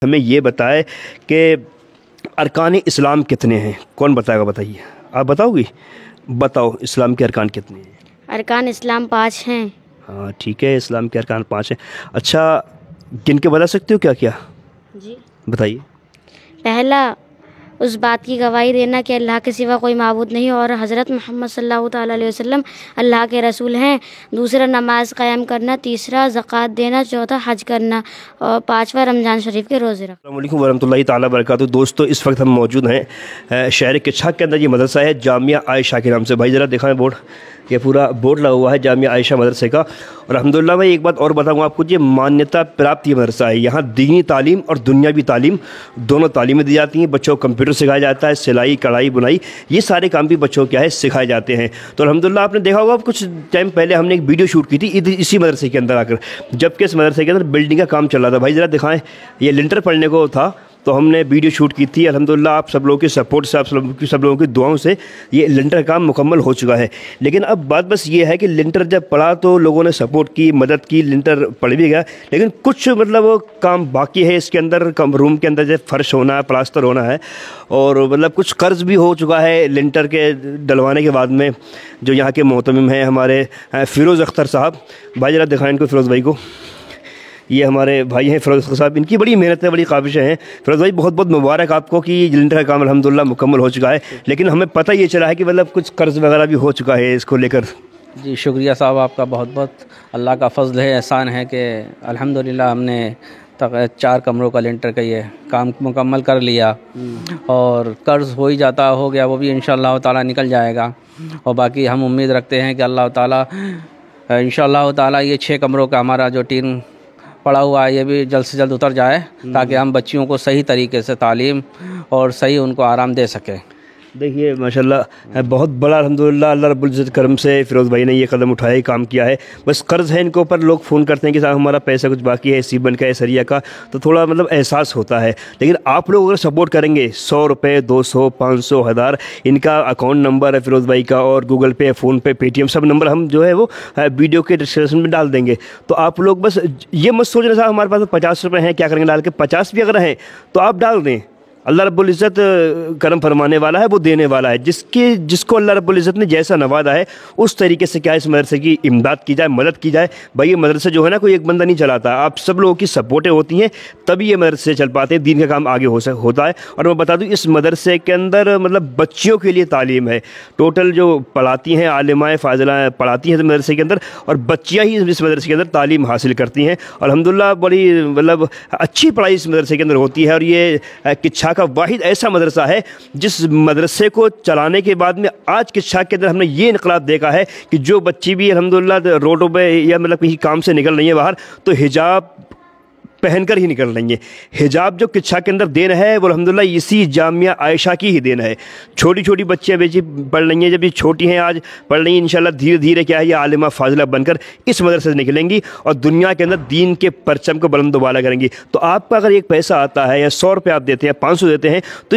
ہمیں یہ بتائے کہ ارکان اسلام کتنے ہیں؟ کون بتائے گا؟ بتائیے، آپ بتاؤ گی؟ بتاؤ اسلام کے ارکان کتنے ہیں؟ ارکان اسلام 5 ہیں۔ ہاں ٹھیک ہے، اسلام کے ارکان 5 ہیں۔ اچھا گن کے بتا سکتے ہو کیا کیا؟ جی بتائیے۔ پہلا، اس بات کی گواہی دینا کہ اللہ کے سوا کوئی معبود نہیں اور حضرت محمد صلی اللہ تعالیٰ علیہ وسلم اللہ کے رسول ہیں۔ دوسرا، نماز قائم کرنا۔ تیسرا، زکوٰۃ دینا۔ چوتھا، حج کرنا۔ اور پانچواں، رمضان شریف کے روزے رکھنا۔ السلام علیکم ورحمۃ اللہ تعالیٰ وبرکاتہ۔ دوستو اس وقت ہم موجود ہیں شہر کچھک کے اندر۔ یہ مدرسہ ہے جامعہ عائشہ کے نام سے۔ بھائی ذرا دکھائیں بورڈ، یہ پورا بورڈ لگا ہوا ہے جامعہ عائشہ مدرسے کا۔ اور الحمدللہ میں ایک بات اور بتاؤں آپ کو، یہ مانیتا پراپت یہ مدرسہ ہے۔ یہاں دینی تعلیم اور دنیاوی تعلیم دونوں تعلیمیں دی جاتی ہیں۔ بچوں کو کمپیوٹر سکھایا جاتا ہے، سلائی کڑھائی بنائی، یہ سارے کام بھی بچوں کو کیا ہے سکھائے جاتے ہیں۔ تو الحمدللہ آپ نے دیکھا ہوگا کچھ ٹائم پہلے ہم نے ایک ویڈیو شوٹ کی تھی اسی مدرسے کے اندر آ کر، جبکہ اس مدرسے کے اندر بلڈنگ کا کام چل رہا تھا۔ بھائی ذرا دکھائیں، یہ لنٹر پڑنے کو تھا تو ہم نے ویڈیو شوٹ کی تھی۔ الحمدللہ آپ سب لوگوں کی سپورٹ سے، آپ سب لوگوں کی دعاؤں سے یہ لنٹر کام مکمل ہو چکا ہے۔ لیکن اب بات بس یہ ہے کہ لنٹر جب پڑا تو لوگوں نے سپورٹ کی، مدد کی، لنٹر پڑ بھی گیا، لیکن کچھ کام باقی ہے اس کے اندر۔ روم کے اندر جب فرش ہونا ہے، پلاسٹر ہونا ہے، اور کچھ قرض بھی ہو چکا ہے لنٹر کے ڈلوانے کے بعد میں۔ جو یہاں کے محتمم ہیں ہمارے فیروز اختر صاحب، بھائی ذرا دکھائیں ان کو، فیروز بھائی کو۔ یہ ہمارے بھائی ہیں فیروز صاحب، ان کی بڑی محنت ہے، بڑی کاوشیں ہیں۔ فیروز بھائی بہت بہت مبارک آپ کو کہ لنٹر کا کام الحمدللہ مکمل ہو چکا ہے، لیکن ہمیں پتہ یہ چلا ہے کہ کچھ قرض وغیرہ بھی ہو چکا ہے اس کو لے کر۔ جی شکریہ صاحب آپ کا بہت بہت۔ اللہ کا فضل ہے، احسان ہے کہ الحمدللہ ہم نے 4 کمروں کا لنٹر کا یہ کام مکمل کر لیا، اور قرض ہو ہی جاتا ہو گیا، وہ بھی انشاءاللہ تعالیٰ نکل جائے گا۔ اور باقی ہم امید رکھتے ہیں کہ اللہ تعالیٰ انشاءاللہ تعالیٰ یہ 6 کمروں کا ہمارا جو ٹین پڑا ہوا ہے یہ بھی جلد سے جلد اتر جائے، تاکہ ہم بچیوں کو صحیح طریقے سے تعلیم اور صحیح ان کو آرام دے سکیں۔ دیکھیے ماشاءاللہ بہت بڑا الحمدللہ اللہ رب العزت کرم سے فیروز بھائی نے یہ قدم اٹھایا، یہ کام کیا ہے۔ بس قرض ہے ان کے اوپر، لوگ فون کرتے ہیں کہ صاحب ہمارا پیسہ کچھ باقی ہے سیبن کا ہے، سریا کا، تو تھوڑا احساس ہوتا ہے۔ لیکن آپ لوگ اگر سپورٹ کریں گے، 100 روپے، 200، 500، 1000، ان کا اکاؤنٹ نمبر ہے فیروز بھائی کا، اور گوگل پے، فون پے، پے ٹی ایم، سب نمبر ہم جو ہے وہ ویڈیو کے ڈسکرپشن میں ڈال دیں گے۔ تو آپ لوگ بس یہ مت سوچنا صاحب ہمارے پاس 50 روپے ہیں کیا کریں گے ڈال کے، 50 بھی اگر ہیں تو آپ ڈال دیں۔ اللہ رب العزت کرم فرمانے والا ہے، وہ دینے والا ہے۔ جس کو اللہ رب العزت نے جیسا نوازا ہے اس طریقے سے کیا اس مدرسے کی امداد کی جائے، مدد کی جائے۔ بھائی یہ مدرسہ جو ہے نا کوئی ایک بندہ نہیں چلاتا، آپ سب لوگوں کی سپورٹیں ہوتی ہیں تبھی یہ مدرسے چل پاتے ہیں، دین کا کام آگے ہوتا ہے۔ اور میں بتا دوں اس مدرسے کے اندر بچیوں کے لیے تعلیم ہے، ٹوٹل جو پڑھاتی ہیں عالمائیں فاضلہ پڑھاتی ہیں مدرسے کے اندر، اور بچیاں ہی اس مدرسے کے اندر تعلیم حاصل کرتی ہیں۔ الحمدللہ بڑی اچھی پڑھائی اس مدرسے کے اندر ہوتی ہے۔ اور یہ کچھا کا واحد ایسا مدرسہ ہے جس مدرسے کو چلانے کے بعد میں آج کچھک کے اندر ہم نے یہ انقلاب دیکھا ہے کہ جو بچی بھی الحمدللہ روڈوں پہ یا کہیں کام سے نکل رہی ہیں باہر تو حجاب پہن کر ہی نکل رہی ہیں۔ حجاب جو کچھا کے اندر دین ہے وہ الحمدللہ اسی جامعہ عائشہ کی ہی دین ہے۔ چھوٹی چھوٹی بچیاں بیچی پڑھ رہی ہیں، جب یہ چھوٹی ہیں آج پڑھ رہی ہیں، انشاءاللہ دھیرے دھیرے کیا ہے یہ عالمہ فاضلہ بن کر اس مدرسے سے نکلیں گی اور دنیا کے اندر دین کے پرچم کو بلند و بالا کریں گی۔ تو آپ کا اگر ایک پیسہ آتا ہے یا 100 روپے آپ دیتے ہیں، 500 دیتے ہیں، تو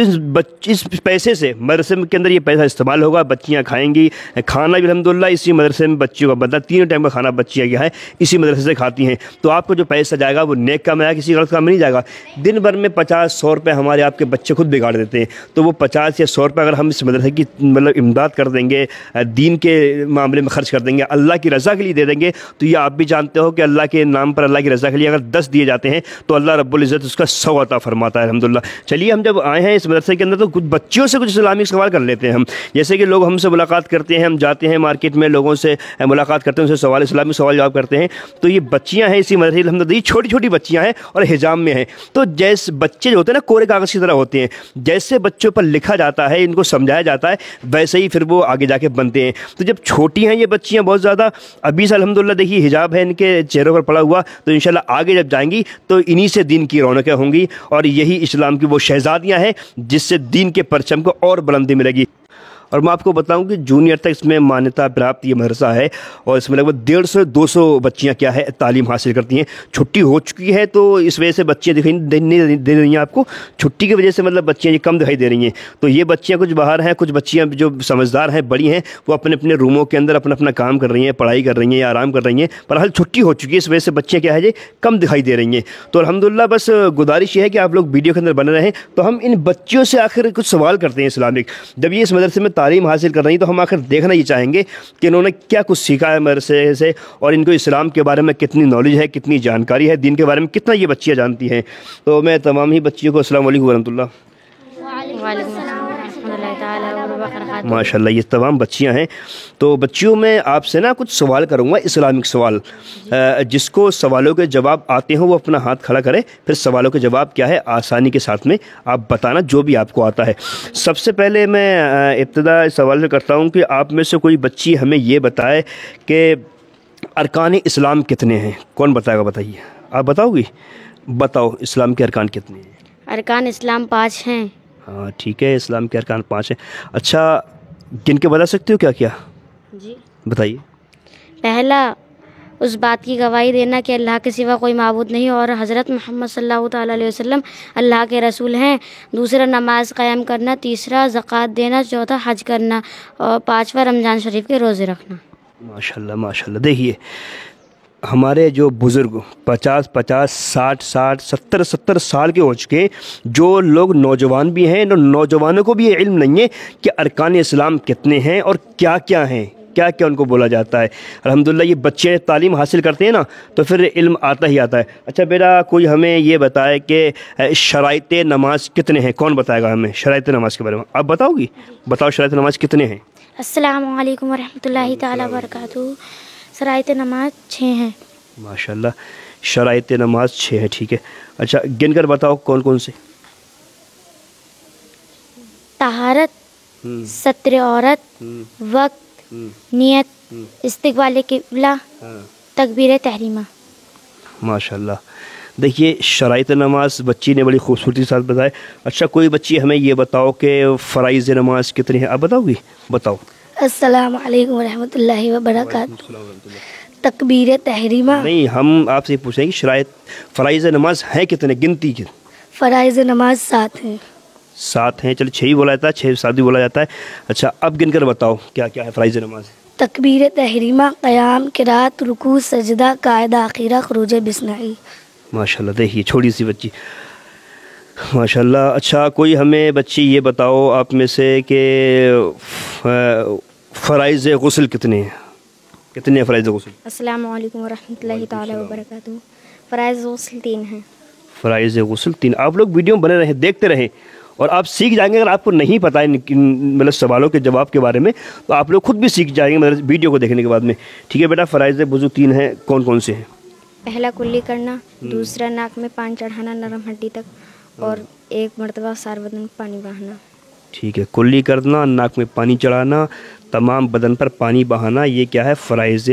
اس پیسے سے مدرسے کے اندر یہ پیسہ استعمال ہوگا، بچیاں کھائیں گی، کھانا بھی الحمدللہ اسی مدرسے میں بچیوں کا بنتا ہے، 3 ٹائم کا کھانا بچیاں کیا ہے اسی مدرسے سے کھاتی ہیں۔ تو آپ کو جو پیسہ جائے گا وہ نیک کام ہے، کسی غلط کام میں نہیں جائے گا۔ دن بھر میں 50-100 روپے ہمارے آپ کے بچے خود بگاڑ دیتے ہیں، تو وہ 50 یا 100 روپے اگر ہم اس مدرسے کی امداد کر دیں گے، دین کے معاملے میں خرچ کر دیں گے، اللہ کی رضا کے لیے دے دیں گے، تو یہ آپ بھی جانتے ہو کہ اللہ کے نام پر، اللہ کی رضا کے لیے اگر 10 دیے جاتے ہیں تو اللہ رب العزت اس کا 100 عطا فرماتا ہے الحمدللہ۔ چلیے ہم جب آئے ہیں اس مدرسے کے اندر تو کچھ بچیوں سے کچھ اسلامی سوال کر لیتے ہیں ہم، جیسے کہ لوگ ہم سے ملاقات کرتے ہیں، ہم جاتے ہیں مارکیٹ میں لوگوں سے ملاقات کرتے ہیں، ان سے سوال اسلامی سوال جواب کرتے ہیں، تو یہ بچیاں ہیں اسی مدرسے الحمدللہ، یہ چھوٹی چھوٹی بچیاں ہیں اور حجاب میں ہیں۔ تو جیسے بچے جو ہوتے ہیں نا کورے کاغذ کی طرح ہوتے ہیں، جیسے بچوں پر لکھا جاتا ہے، ان کو سمجھایا جاتا ہے، ویسے ہی پھر وہ آگے جا کے بنتے ہیں۔ تو جب چھوٹی ہیں یہ بچیاں بہت زیادہ، ابھی سے الحمدللہ دیکھیے حجاب ہے ان کے چہروں پر پڑا ہوا، تو انشاءاللہ آگے جب جائیں گی تو انہی سے دین کی رونقیں ہوں گی، اور یہی اسلام کی وہ شہزادیاں ہیں جس سے دین کے پرچم کو اور بلندی ملے گی۔ اور میں آپ کو بتاؤں کہ جونیئر تک اس میں مانیتا پراپت یہ مدرسہ ہے اور اس میں لگ بھگ 150-200 بچیاں کیا ہے تعلیم حاصل کرتی ہیں. چھٹی ہو چکی ہے تو اس وجہ سے بچیاں دکھائی نہیں دے رہی ہیں آپ کو. چھٹی کی وجہ سے مطلب بچیاں یہ کم دکھائی دے رہی ہیں. تو یہ بچیاں کچھ باہر ہیں, کچھ بچیاں جو سمجھدار ہیں, بڑی ہیں, وہ اپنے اپنے روموں کے اندر اپنا کام کر رہی ہیں, پڑھائی کر رہی ہیں یا آرام کر رہی ہیں. پر حال چھٹی ہو چکی ہے, اس وجہ سے بچیاں کیا ہے یہ کم دکھائی دے رہی ہیں. تو الحمدللہ بس گزارش یہ ہے کہ آپ لوگ ویڈیو کے اندر بنے رہیں. تو ہم ان بچیوں سے آخر کچھ سوال کرتے ہیں اسلامک. جب یہ اس مدرسے میں تعلیم حاصل کر رہی ہیں تو ہم آخر دیکھنا یہ چاہیں گے کہ انہوں نے کیا کچھ سیکھا ہے مدرسے سے, اور ان کو اسلام کے بارے میں کتنی نالج ہے, کتنی جانکاری ہے, دین کے بارے میں کتنا یہ بچیاں جانتی ہیں. تو میں تمام ہی بچیوں کو السلام علیکم ورحمۃ اللہ. وعلیکم السلام ورحمۃ اللہ تعالیٰ وبرکاتہ. ماشاء اللہ یہ تمام بچیاں ہیں. تو بچیوں میں آپ سے نا کچھ سوال کروں گا, اسلامک سوال. جس کو سوالوں کے جواب آتے ہوں وہ اپنا ہاتھ کھڑا کرے, پھر سوالوں کے جواب کیا ہے آسانی کے ساتھ میں آپ بتانا جو بھی آپ کو آتا ہے. سب سے پہلے میں ابتدا اس سوال سے کرتا ہوں کہ آپ میں سے کوئی بچی ہمیں یہ بتائے کہ ارکان اسلام کتنے ہیں. کون بتائے گا؟ بتائیے. آپ بتاؤ گی؟ بتاؤ اسلام کے ارکان کتنے ہیں. ارکان اسلام 5 ہیں. ہاں ٹھیک ہے, اسلام کے ارکان 5 ہیں. اچھا گن کے بتا سکتے ہو کیا کیا؟ جی بتائیے. پہلا اس بات کی گواہی دینا کہ اللہ کے سوا کوئی معبود نہیں اور حضرت محمد صلی اللہ تعالیٰ علیہ وسلم اللہ کے رسول ہیں. دوسرا نماز قائم کرنا. تیسرا زکوٰۃ دینا. چوتھا حج کرنا. اور 5واں رمضان شریف کے روزے رکھنا. ماشاء اللہ ماشاء اللہ. دیکھیے ہمارے جو بزرگ 50 60 70 سال کے ہو چکے, جو لوگ نوجوان بھی ہیں, نوجوانوں کو بھی یہ علم نہیں ہے کہ ارکان اسلام کتنے ہیں اور کیا کیا ہیں, کیا کیا ان کو بولا جاتا ہے. الحمدللہ یہ بچے تعلیم حاصل کرتے ہیں نا تو پھر علم آتا ہی آتا ہے. اچھا بیٹا کوئی ہمیں یہ بتائے کہ شرائط نماز کتنے ہیں. کون بتائے گا ہمیں شرائط نماز کے بارے میں؟ آپ بتاؤ گی؟ بتاؤ شرائط نماز کتنے ہیں. السلام علیکم ورحمۃ اللہ تعالیٰ وبرکاتہ. شرائط نماز 6 ہیں. ماشاء اللہ شرائط نماز 6 ہے. ٹھیک ہے. اچھا گن کر بتاؤ کون کون سے. طہارت, ستر عورت, وقت, نیت, استقبال قبلہ, تکبیر تحریمہ. ماشاء اللہ. دیکھیے شرائط نماز بچی نے بڑی خوبصورتی کے ساتھ بتائے. اچھا کوئی بچی ہمیں یہ بتاؤ کہ فرائض نماز کتنے ہیں. آپ بتاؤ گی؟ بتاؤ. السلام علیکم ورحمۃ اللہ وبرکاتہ. تکبیر تحریمہ. نہیں ہم آپ سے پوچھیں کہ شرائط فرائض نماز ہیں کتنے, گنتی کی. فرائض نماز 7 ہیں. 7 ہیں. چلو 6 ہی بولا جاتا ہے, 6 7 بھی بولا جاتا ہے. اچھا اب گن کر بتاؤ کیا کیا ہے فرائض نماز. تکبیر تحریمہ, قیام, قرات, رکوع, سجدہ, قاعدہ, اخیرہ, خروج بسنائی. ماشاء اللہ. دیکھیے چھوٹی سی بچی ماشاء اللہ. اچھا کوئی ہمیں بچی یہ بتاؤ آپ میں سے کہ فرائض غسل کتنے ہیں. کتنے ہیں فرائض غسل؟ السلام علیکم ورحمۃ اللہ تعالیٰ وبرکاتہ. فرائض غسل 3 ہیں. فرائض غسل 3. آپ لوگ ویڈیو میں بنے رہیں, دیکھتے رہیں اور آپ سیکھ جائیں گے. اگر آپ کو نہیں پتہ ہے مطلب سوالوں کے جواب کے بارے میں تو آپ لوگ خود بھی سیکھ جائیں گے مطلب ویڈیو کو دیکھنے کے بعد میں. ٹھیک ہے بیٹا. فرائض وضو 3 ہیں. کون کون سے ہیں؟ پہلا کلی کرنا. دوسرا ناک میں پانی چڑھانا نرم ہڈی تک, اور 1 مرتبہ سارے بدن میں پانی بہانا. ٹھیک ہے. کلی کرنا, ناک میں پانی چڑھانا, تمام بدن پر پانی بہانا, یہ کیا ہے فرائض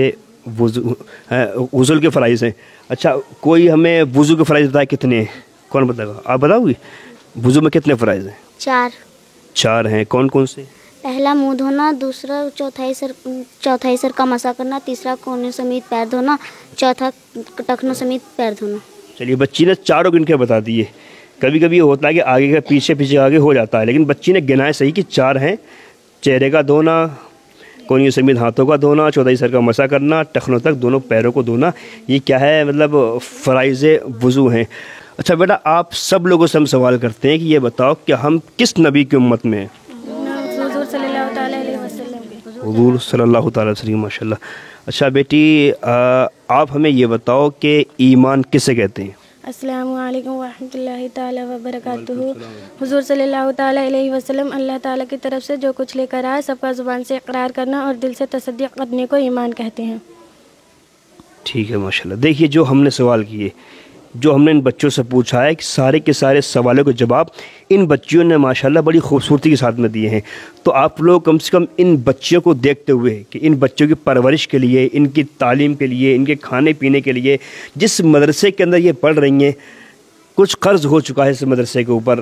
غسل کے فرائض ہیں. اچھا کوئی ہمیں وضو کے فرائض بتائے کتنے ہیں. کون بتائے گا؟ آپ بتاؤ گی. وضو میں کتنے فرائض ہیں؟ 4 ہیں. کون کون سے؟ پہلا منہ دھونا. دوسرا چوتھائی سر کا مسا کرنا. تیسرا کونے سمیت پیر دھونا. چوتھا ٹخنوں سمیت پیر دھونا. چلیے بچی نے 4 گن کے بتا دیے. کبھی کبھی یہ ہوتا ہے کہ آگے کا پیچھے آگے ہو جاتا ہے, لیکن بچی نے گنائے صحیح کہ 4 ہیں. چہرے کا دھونا, کونیوں سمیت ہاتھوں کا دھونا, چوتھائی سر کا مسا کرنا, ٹخنوں تک دونوں پیروں کو دھونا, یہ کیا ہے مطلب فرائض وضو ہیں. اچھا بیٹا آپ سب لوگوں سے ہم سوال کرتے ہیں کہ یہ بتاؤ کہ ہم کس نبی کی امت میں ہیں؟ حضور صلی اللہ تعالیٰ علیہ وسلم. حضور صلی اللہ تعالیٰ علیہ وسلم. ماشاء اللہ. اچھا بیٹی آپ ہمیں یہ بتاؤ کہ ایمان کسے کہتے ہیں؟ السلام علیکم ورحمۃ اللہ تعالیٰ وبرکاتہ. حضور صلی اللہ تعالیٰ علیہ وسلم اللہ تعالیٰ کی طرف سے جو کچھ لے کر آئے سب کا زبان سے اقرار کرنا اور دل سے تصدیق کرنے کو ایمان کہتے ہیں. ٹھیک ہے ماشاء اللہ. دیکھیے جو ہم نے سوال کیے, جو ہم نے ان بچوں سے پوچھا ہے کہ سارے کے سارے سوالوں کے جواب ان بچیوں نے ماشاءاللہ بڑی خوبصورتی کے ساتھ میں دیے ہیں. تو آپ لوگ کم سے کم ان بچیوں کو دیکھتے ہوئے کہ ان بچوں کی پرورش کے لیے, ان کی تعلیم کے لیے, ان کے کھانے پینے کے لیے جس مدرسے کے اندر یہ پڑھ رہی ہیں, کچھ قرض ہو چکا ہے اس مدرسے کے اوپر,